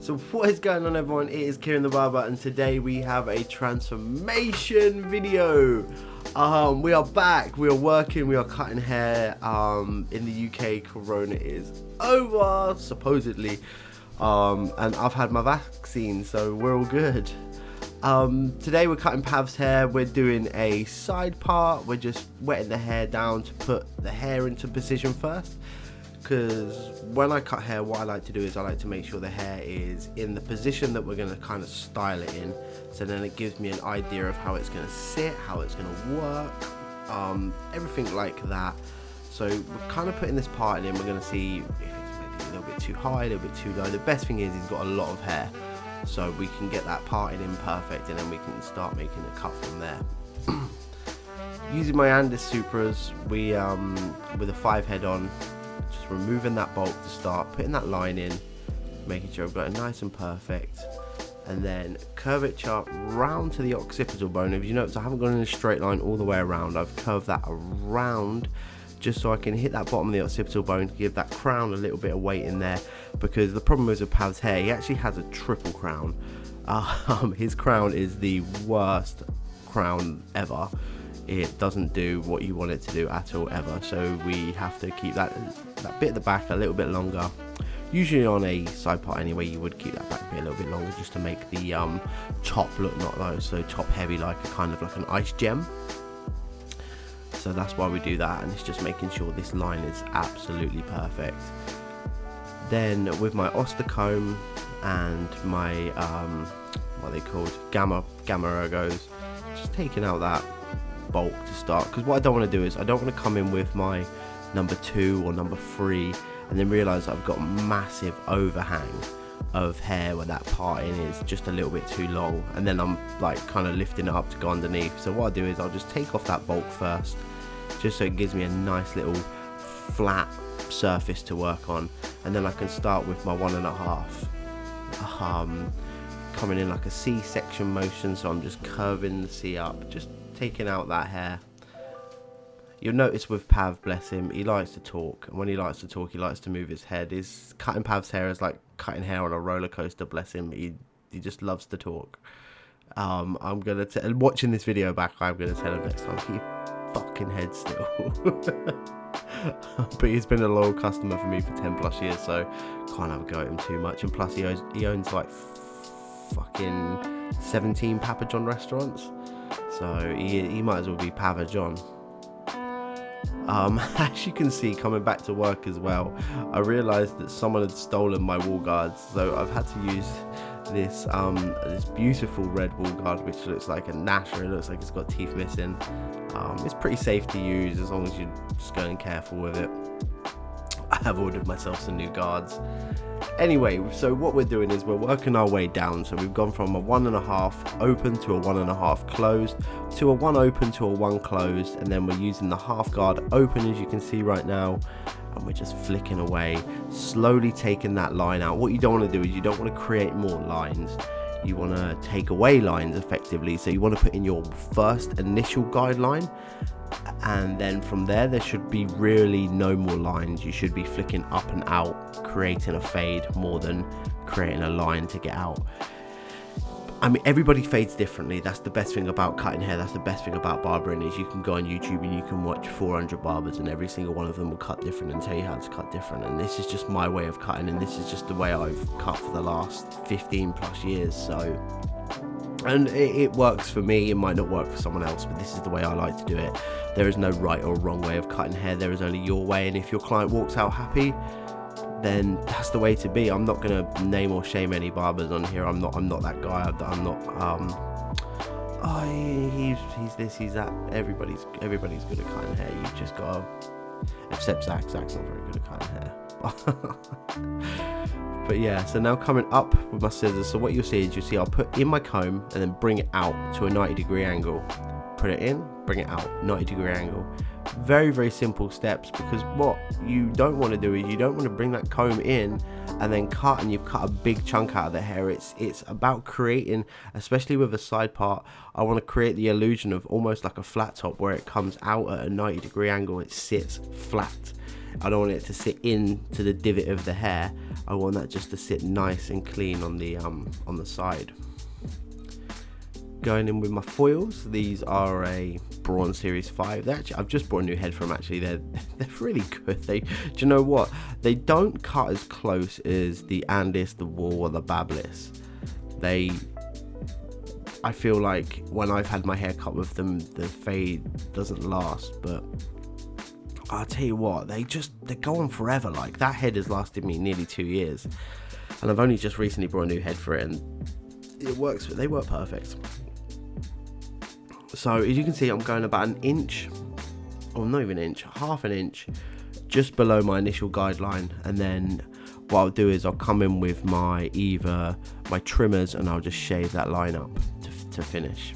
So what is going on, everyone? It is Kieron the Barber, and today we have a transformation video. We are back, we are working, we are cutting hair. In the UK, Corona is over, supposedly. And I've had my vaccine, so we're all good. Today we're cutting Pav's hair. We're doing a side part. We're just wetting the hair down to put the hair into position first. Because when I cut hair, what I like to do is I like to make sure the hair is in the position that we're going to kind of style it in, so then it gives me an idea of how it's going to sit, how it's going to work, everything like that. So we're kind of putting this part in, we're going to see if it's maybe a little bit too high, a little bit too low. The best thing is he's got a lot of hair, so we can get that parted in perfect, and then we can start making a cut from there. Using my Andes Supras, we with a 5 head on, just removing that bulk to start, putting that line in, making sure I've got it nice and perfect, and then curvature round to the occipital bone. If you notice, I haven't gone in a straight line all the way around. I've curved that around just so I can hit that bottom of the occipital bone to give that crown a little bit of weight in there, because the problem is with Pav's hair, he actually has a triple crown. His crown is the worst crown ever. It doesn't do what you want it to do at all, ever. So we have to keep that bit at the back a little bit longer. Usually on a side part anyway, you would keep that back bit a little bit longer just to make the top look not like so top heavy, like a kind of like an ice gem. So that's why we do that, and it's just making sure this line is absolutely perfect. Then with my Oster comb and my what are they called, gamma ergos, just taking out that bulk to start, because what I don't want to do is I don't want to come in with my number 2 or number 3 and then realize I've got massive overhang of hair where that parting is just a little bit too long, and then I'm like kind of lifting it up to go underneath. So what I'll do is I'll just take off that bulk first, just so it gives me a nice little flat surface to work on, and then I can start with my 1.5, coming in like a C section motion. So I'm just curving the C up, just taking out that hair. You'll notice with Pav, bless him, he likes to talk, and when he likes to talk, he likes to move his head. Cutting Pav's hair is like cutting hair on a roller coaster, bless him. He just loves to talk. I'm gonna watching this video back, I'm gonna tell him next time, keep your fucking head still. But he's been a loyal customer for me for 10 plus years, so can't have a go at him too much. And plus he owns like fucking 17 Papa John restaurants, so he might as well be Papa John. As you can see, coming back to work as well, I realised that someone had stolen my wall guards, so I've had to use this beautiful red wall guard, which looks like a gnasher. It looks like it's got teeth missing. It's pretty safe to use as long as you're just going careful with it. I have ordered myself some new guards. Anyway, so what we're doing is we're working our way down. So we've gone from a 1.5 open to a 1.5 closed to a 1 open to a 1 closed, and then we're using the half guard open, as you can see right now, and we're just flicking away, slowly taking that line out. What you don't want to do is you don't want to create more lines. You want to take away lines effectively. So you want to put in your first initial guideline, and then from there should be really no more lines. You should be flicking up and out, creating a fade more than creating a line to get out. I mean, everybody fades differently. That's the best thing about cutting hair. That's the best thing about barbering, is you can go on YouTube and you can watch 400 barbers, and every single one of them will cut different and tell you how to cut different. And this is just my way of cutting, and this is just the way I've cut for the last 15 plus years. So, and it works for me. It might not work for someone else, but this is the way I like to do it. There is no right or wrong way of cutting hair. There is only your way, and if your client walks out happy, then that's the way to be. I'm not gonna name or shame any barbers on here. I'm not that guy. I'm not he's this, he's that. Everybody's good at cutting hair. You've just gotta, except Zach's not very good at cutting hair. But yeah, so now coming up with my scissors, so what you'll see is I'll put in my comb and then bring it out to a 90-degree angle. Put it in, bring it out, 90-degree angle. Very, very simple steps, because what you don't want to do is you don't want to bring that comb in and then cut, and you've cut a big chunk out of the hair. It's about creating, especially with a side part, I want to create the illusion of almost like a flat top where it comes out at a 90-degree angle. It sits flat. I don't want it to sit into the divot of the hair. I want that just to sit nice and clean on the side. Going in with my foils, these are a Braun Series 5. I've just bought a new head for them actually. They're really good. Do you know what? They don't cut as close as the Andis, the Wool, or the Babyliss. I feel like when I've had my hair cut with them, the fade doesn't last, but I'll tell you what, they go on forever. Like, that head has lasted me nearly 2 years, and I've only just recently bought a new head for it, and they work perfect. So as you can see, I'm going about an inch, or not even an inch, half an inch, just below my initial guideline, and then what I'll do is I'll come in with my trimmers, and I'll just shave that line up to finish.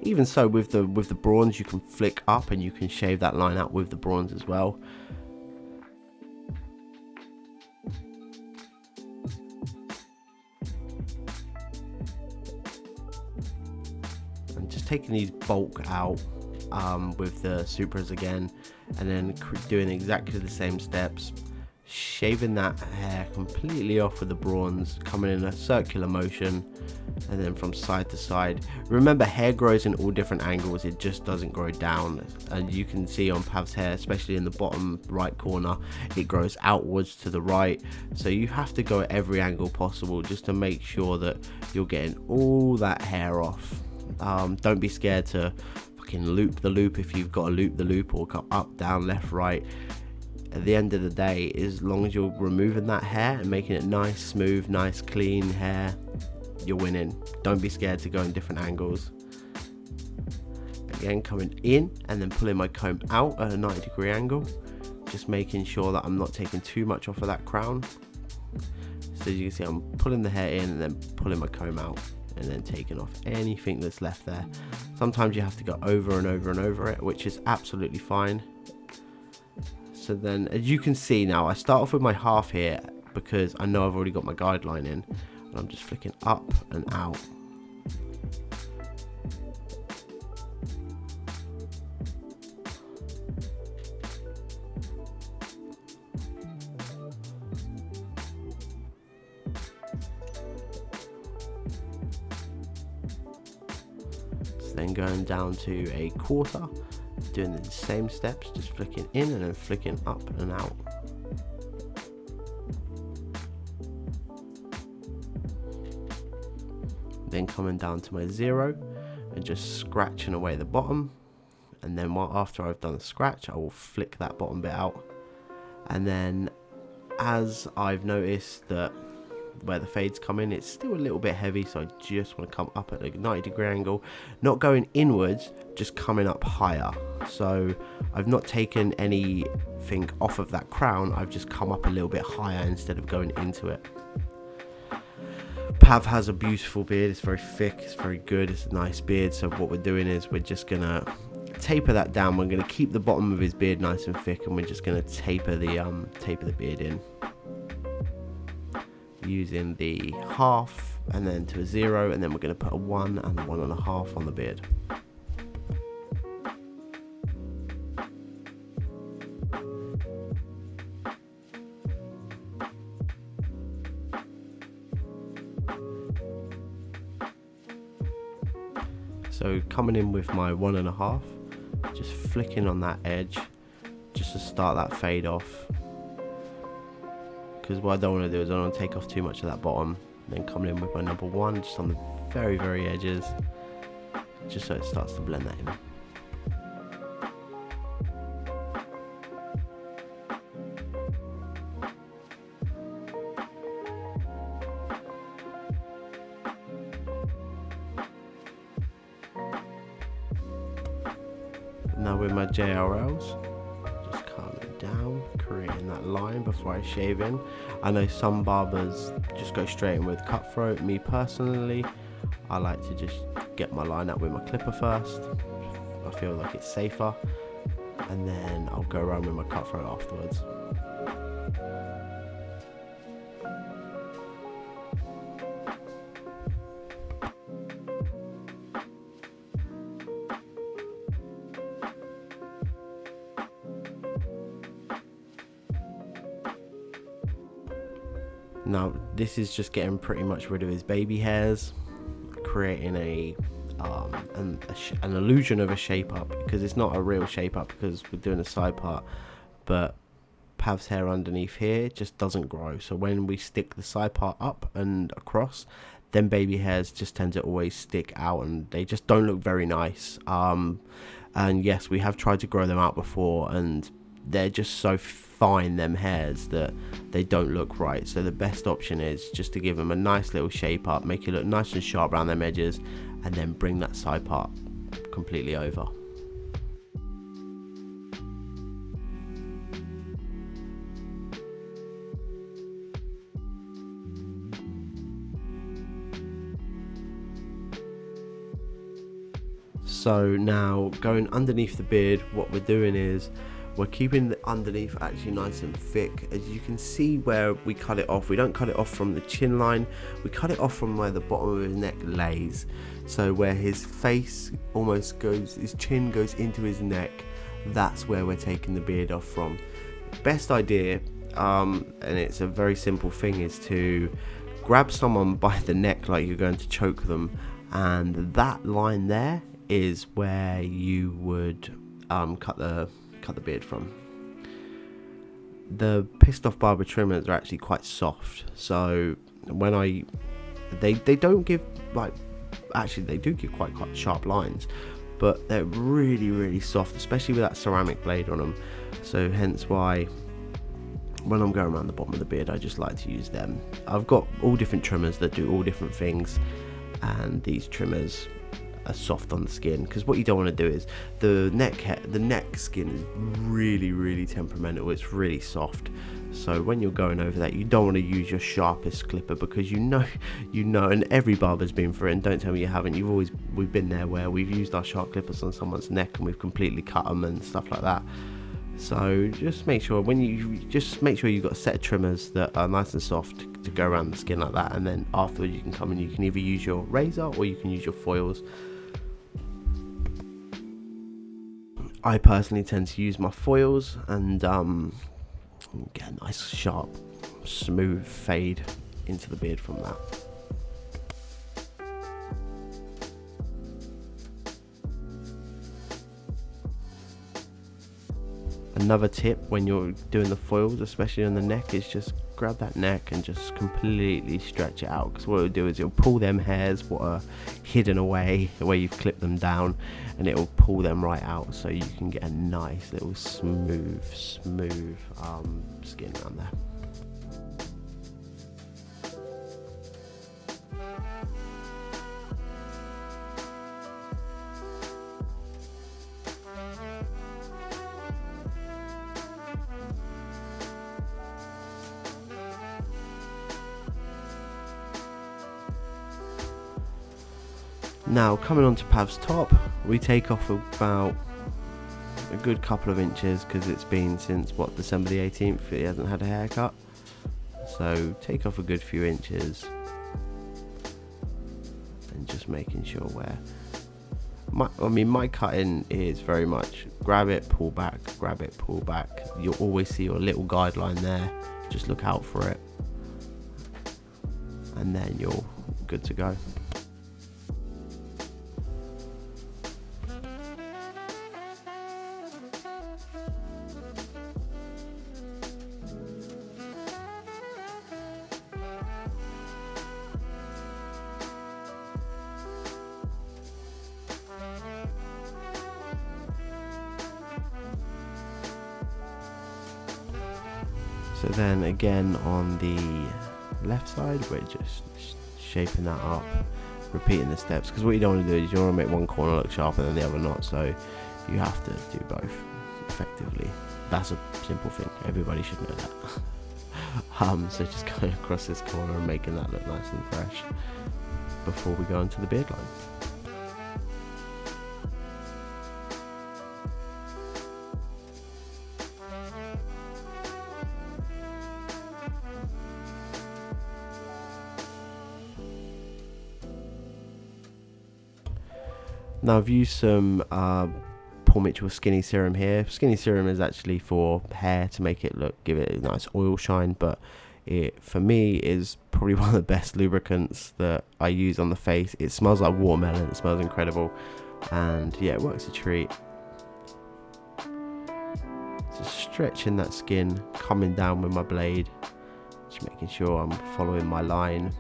Even so, with the brawns, you can flick up and you can shave that line out with the brawns as well. And just taking these bulk out with the Supras again, and then doing exactly the same steps, shaving that hair completely off with the brawns, coming in a circular motion, and then from side to side. Remember, hair grows in all different angles, it just doesn't grow down. And you can see on Pav's hair, especially in the bottom right corner, it grows outwards to the right, so you have to go at every angle possible just to make sure that you're getting all that hair off. Don't be scared to fucking loop the loop if you've got to loop the loop, or go up, down, left, right. At the end of the day, as long as you're removing that hair and making it nice, smooth, nice, clean hair, you're winning. Don't be scared to go in different angles. Again, coming in and then pulling my comb out at a 90-degree angle, just making sure that I'm not taking too much off of that crown. So as you can see, I'm pulling the hair in and then pulling my comb out, and then taking off anything that's left there. Sometimes you have to go over and over and over it, which is absolutely fine. So then, as you can see now, I start off with my half here because I know I've already got my guideline in, and I'm just flicking up and out. So then going down to a quarter, doing the same steps, just flicking in and then flicking up and out. Then coming down to my 0 and just scratching away the bottom, and then after I've done a scratch, I will flick that bottom bit out. And then as I've noticed that where the fades come in, it's still a little bit heavy, so I just want to come up at a 90-degree angle, not going inwards, just coming up higher. So I've not taken anything off of that crown, I've just come up a little bit higher instead of going into it. Pav has a beautiful beard, it's very thick, it's very good, it's a nice beard. So what we're doing is we're just gonna taper that down. We're gonna keep the bottom of his beard nice and thick, and we're just gonna taper the beard in, using the half and then to a 0, and then we're going to put a 1 and a 1.5 on the beard. So coming in with my 1.5, just flicking on that edge just to start that fade off. Because what I don't want to do is I don't want to take off too much of that bottom. Then coming in with my number 1 just on the very, very edges, just so it starts to blend that in. Now with my JRLs, just calming down, creating that line before I shave in. I know some barbers just go straight in with cutthroat. Me personally, I like to just get my line up with my clipper first. I feel like it's safer, and then I'll go around with my cutthroat afterwards. Now this is just getting pretty much rid of his baby hairs, creating an illusion of a shape up, because it's not a real shape up because we're doing a side part, but Pav's hair underneath here just doesn't grow. So when we stick the side part up and across, then baby hairs just tend to always stick out and they just don't look very nice. And yes, we have tried to grow them out before and they're just so fine, them hairs, that they don't look right. So the best option is just to give them a nice little shape up, make it look nice and sharp around them edges, and then bring that side part completely over. So now going underneath the beard, what we're doing is we're keeping the underneath actually nice and thick. As you can see where we cut it off, we don't cut it off from the chin line, we cut it off from where the bottom of his neck lays. So where his face almost goes, his chin goes into his neck, that's where we're taking the beard off from. Best idea, and it's a very simple thing, is to grab someone by the neck like you're going to choke them, and that line there is where you would cut the beard from. The pissed off barber trimmers are actually quite soft, so when they don't give, like, actually they do give quite sharp lines, but they're really soft, especially with that ceramic blade on them. So hence why when I'm going around the bottom of the beard, I just like to use them. I've got all different trimmers that do all different things, and these trimmers are soft on the skin, because what you don't want to do is the neck skin is really temperamental, it's really soft. So when you're going over that, you don't want to use your sharpest clipper, because you know, and every barber's been through it, and don't tell me you haven't. We've been there where we've used our sharp clippers on someone's neck and we've completely cut them and stuff like that. So just make sure you've got a set of trimmers that are nice and soft to go around the skin like that, and then afterwards you can come and you can either use your razor or you can use your foils. I personally tend to use my foils and get a nice sharp smooth fade into the beard from that. Another tip when you're doing the foils, especially on the neck, is just grab that neck and just completely stretch it out, because what it'll do is it'll pull them hairs what are hidden away where you've clipped them down, and it'll pull them right out, so you can get a nice little smooth skin around there. Now coming on to Pav's top, we take off about a good couple of inches, because it's been since December the 18th he hasn't had a haircut, so take off a good few inches and just making sure where my cutting is very much grab it, pull back, grab it, pull back. You'll always see your little guideline there, just look out for it and then you're good to go. So then again on the left side, we're just shaping that up, repeating the steps, because what you don't want to do is you want to make one corner look sharper than the other not, so you have to do both effectively. That's a simple thing, everybody should know that. So just going across this corner and making that look nice and fresh before we go into the beard line. Now I've used some Paul Mitchell Skinny Serum here. Skinny Serum is actually for hair to make it give it a nice oil shine, but It, for me, is probably one of the best lubricants that I use on the face. It smells like watermelon. It smells incredible. And yeah, it works a treat. Just stretching that skin, coming down with my blade. Just making sure I'm following my line.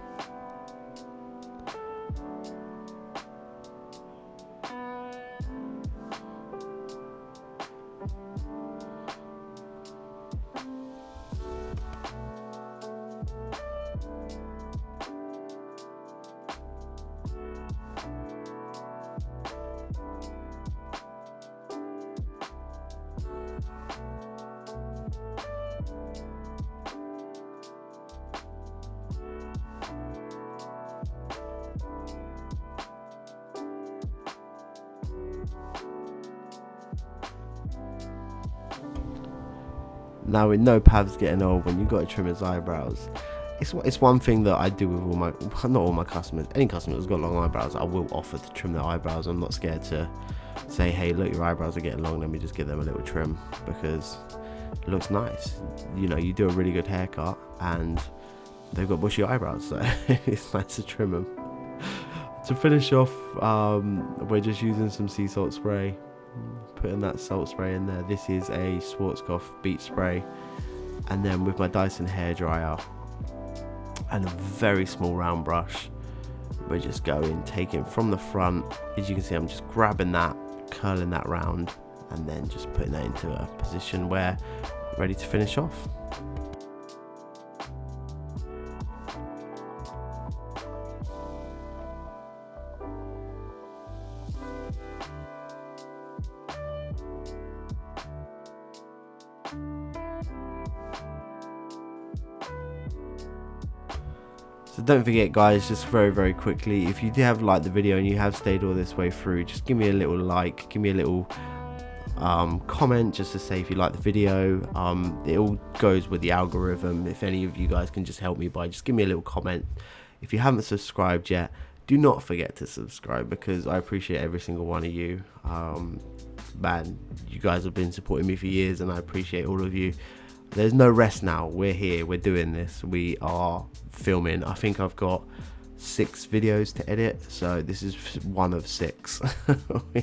Now, with no Pavs getting old, when you've got to trim his eyebrows, it's one thing that I do with all my, not all my customers, any customer that's got long eyebrows, I will offer to trim their eyebrows. I'm not scared to say, hey, look, your eyebrows are getting long, let me just give them a little trim, because it looks nice. You know, you do a really good haircut and they've got bushy eyebrows, so it's nice to trim them. To finish off, we're just using some sea salt spray. Putting that salt spray in there. This is a Schwarzkopf beach spray, and then with my Dyson hairdryer and a very small round brush, we're just going, taking from the front. As you can see, I'm just grabbing that, curling that round, and then just putting that into a position where we're ready to finish off. So don't forget, guys, just very quickly, if you do have liked the video and you have stayed all this way through, just give me a little like, give me a little comment just to say if you like the video. It all goes with the algorithm. If any of you guys can just help me by just give me a little comment. If you haven't subscribed yet, do not forget to subscribe, because I appreciate every single one of you. Man, you guys have been supporting me for years and I appreciate all of you. There's no rest now. We're here, we're doing this, we are filming. I think I've got 6 videos to edit, so this is one of 6.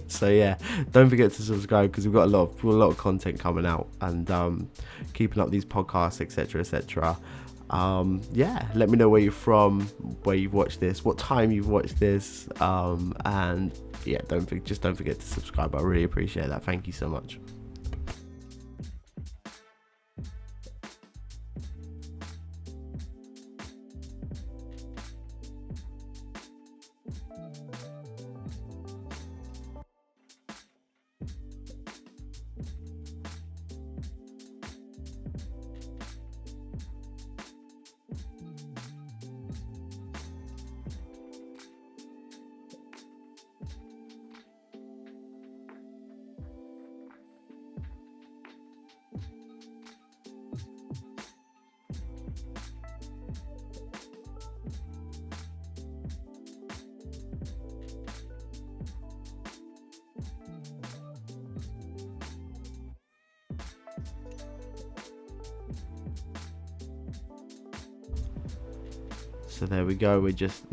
So yeah, don't forget to subscribe, because we've got a lot of content coming out, and keeping up these podcasts, etc. Yeah, let me know where you're from, where you've watched this, what time you've watched this, and yeah, don't forget to subscribe. I really appreciate that. Thank you so much. So there we go, we're just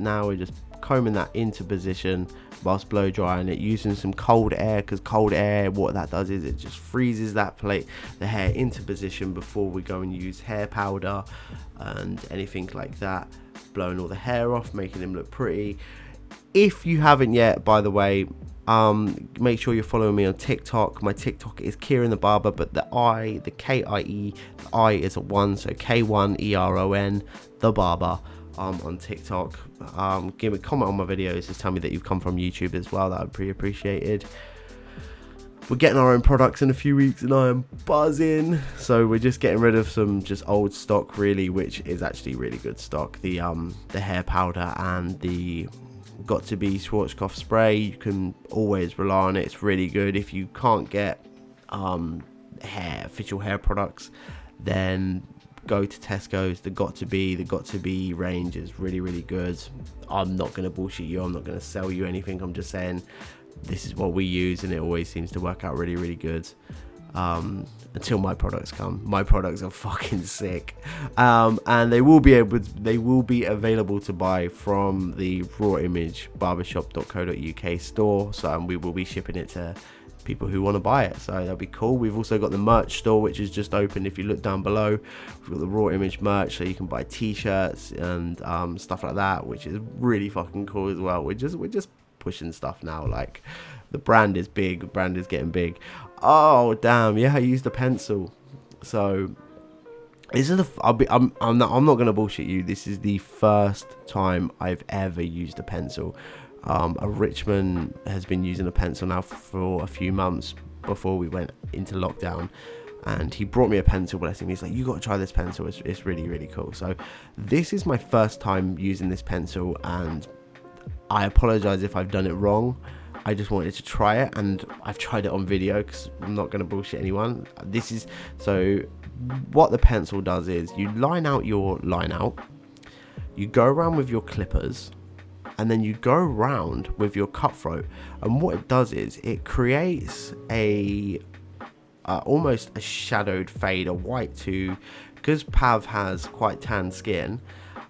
combing that into position whilst blow drying it, using some cold air, because cold air, what that does is it just freezes the hair into position before we go and use hair powder and anything like that, blowing all the hair off, making them look pretty. If you haven't yet, by the way, make sure you're following me on TikTok. My TikTok is Kieron the Barber, but the K-I-E, the I is a 1, so K1ERON, the Barber. On TikTok. Give me a comment on my videos, just tell me that you've come from YouTube as well. That would be pretty appreciated. We're getting our own products in a few weeks and I am buzzing. So we're just getting rid of some just old stock, really, which is actually really good stock. The hair powder and the got to be Schwarzkopf spray, you can always rely on it. It's really good. If you can't get official hair products, then go to Tesco's. The got to be range is really good. I'm not going to bullshit you, I'm not going to sell you anything, I'm just saying this is what we use and it always seems to work out really good. until my products come. My products are fucking sick, and they will be available to buy from the Raw Image Barbershop.co.uk store. So we will be shipping it to people who want to buy it, so that'll be cool. We've also got the merch store, which is just open. If you look down below, we've got the Raw Image merch, so you can buy t-shirts and stuff like that, which is really fucking cool as well. We're just pushing stuff now. Like, the brand is big, the brand is getting big. Oh damn, yeah, I used a pencil. So this is I'm not gonna bullshit you, this is the first time I've ever used a pencil. A Richmond has been using a pencil now for a few months before we went into lockdown, and he brought me a pencil, bless him. He's like, you got to try this pencil, it's really, really cool. So this is my first time using this pencil, and I apologize if I've done it wrong. I just wanted to try it, and I've tried it on video because I'm not going to bullshit anyone. So what the pencil does is you line out your line out, you go around with your clippers, and then you go around with your cutthroat, and what it does is it creates a almost a shadowed fade, a white to, because Pav has quite tan skin.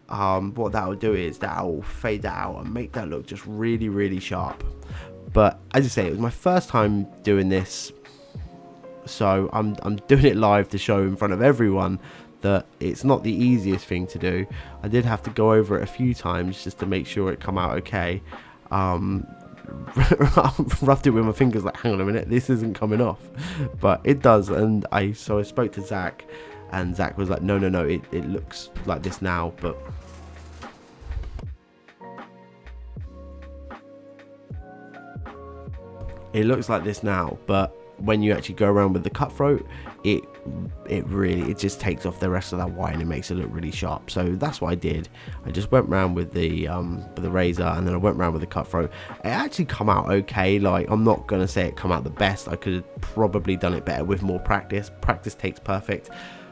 What that will do is that will fade that out and make that look just really, really sharp. But as I say, it was my first time doing this, so I'm doing it live to show in front of everyone that it's not the easiest thing to do. I did have to go over it a few times just to make sure it come out okay. Roughed it with my fingers, like, hang on a minute, this isn't coming off, but it does. And I spoke to Zach, and Zach was like, no, it looks like this now, but it looks like this now, but when you actually go around with the cutthroat, it just takes off the rest of that white and it makes it look really sharp. So that's what I did. I just went around with the razor, and then I went around with the cutthroat. It actually come out okay. Like, I'm not gonna say it come out the best. I could have probably done it better with more practice. Practice takes perfect.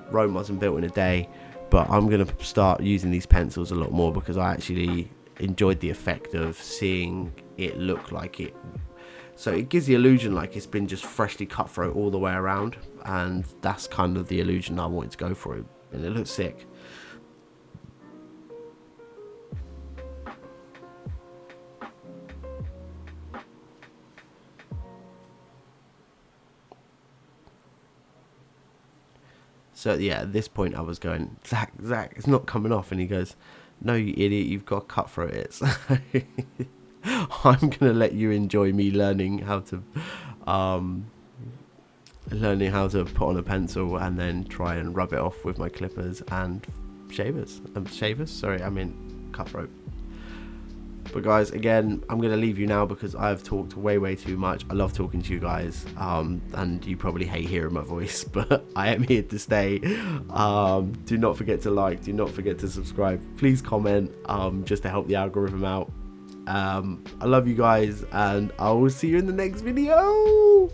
Rome wasn't built in a day, but I'm gonna start using these pencils a lot more because I actually enjoyed the effect of seeing it look like it. So it gives the illusion like it's been just freshly cut through all the way around, and that's kind of the illusion I wanted to go for, and it looks sick. So yeah, at this point I was going, Zach, it's not coming off, and he goes, no, you idiot, you've got to cut through it. I'm gonna let you enjoy me learning how to put on a pencil and then try and rub it off with my clippers and shavers. Sorry, I mean cutthroat. But guys, again, I'm gonna leave you now because I've talked way too much. I love talking to you guys, and you probably hate hearing my voice, but I am here to stay. Do not forget to like, do not forget to subscribe, please comment, just to help the algorithm out. I love you guys, and I will see you in the next video.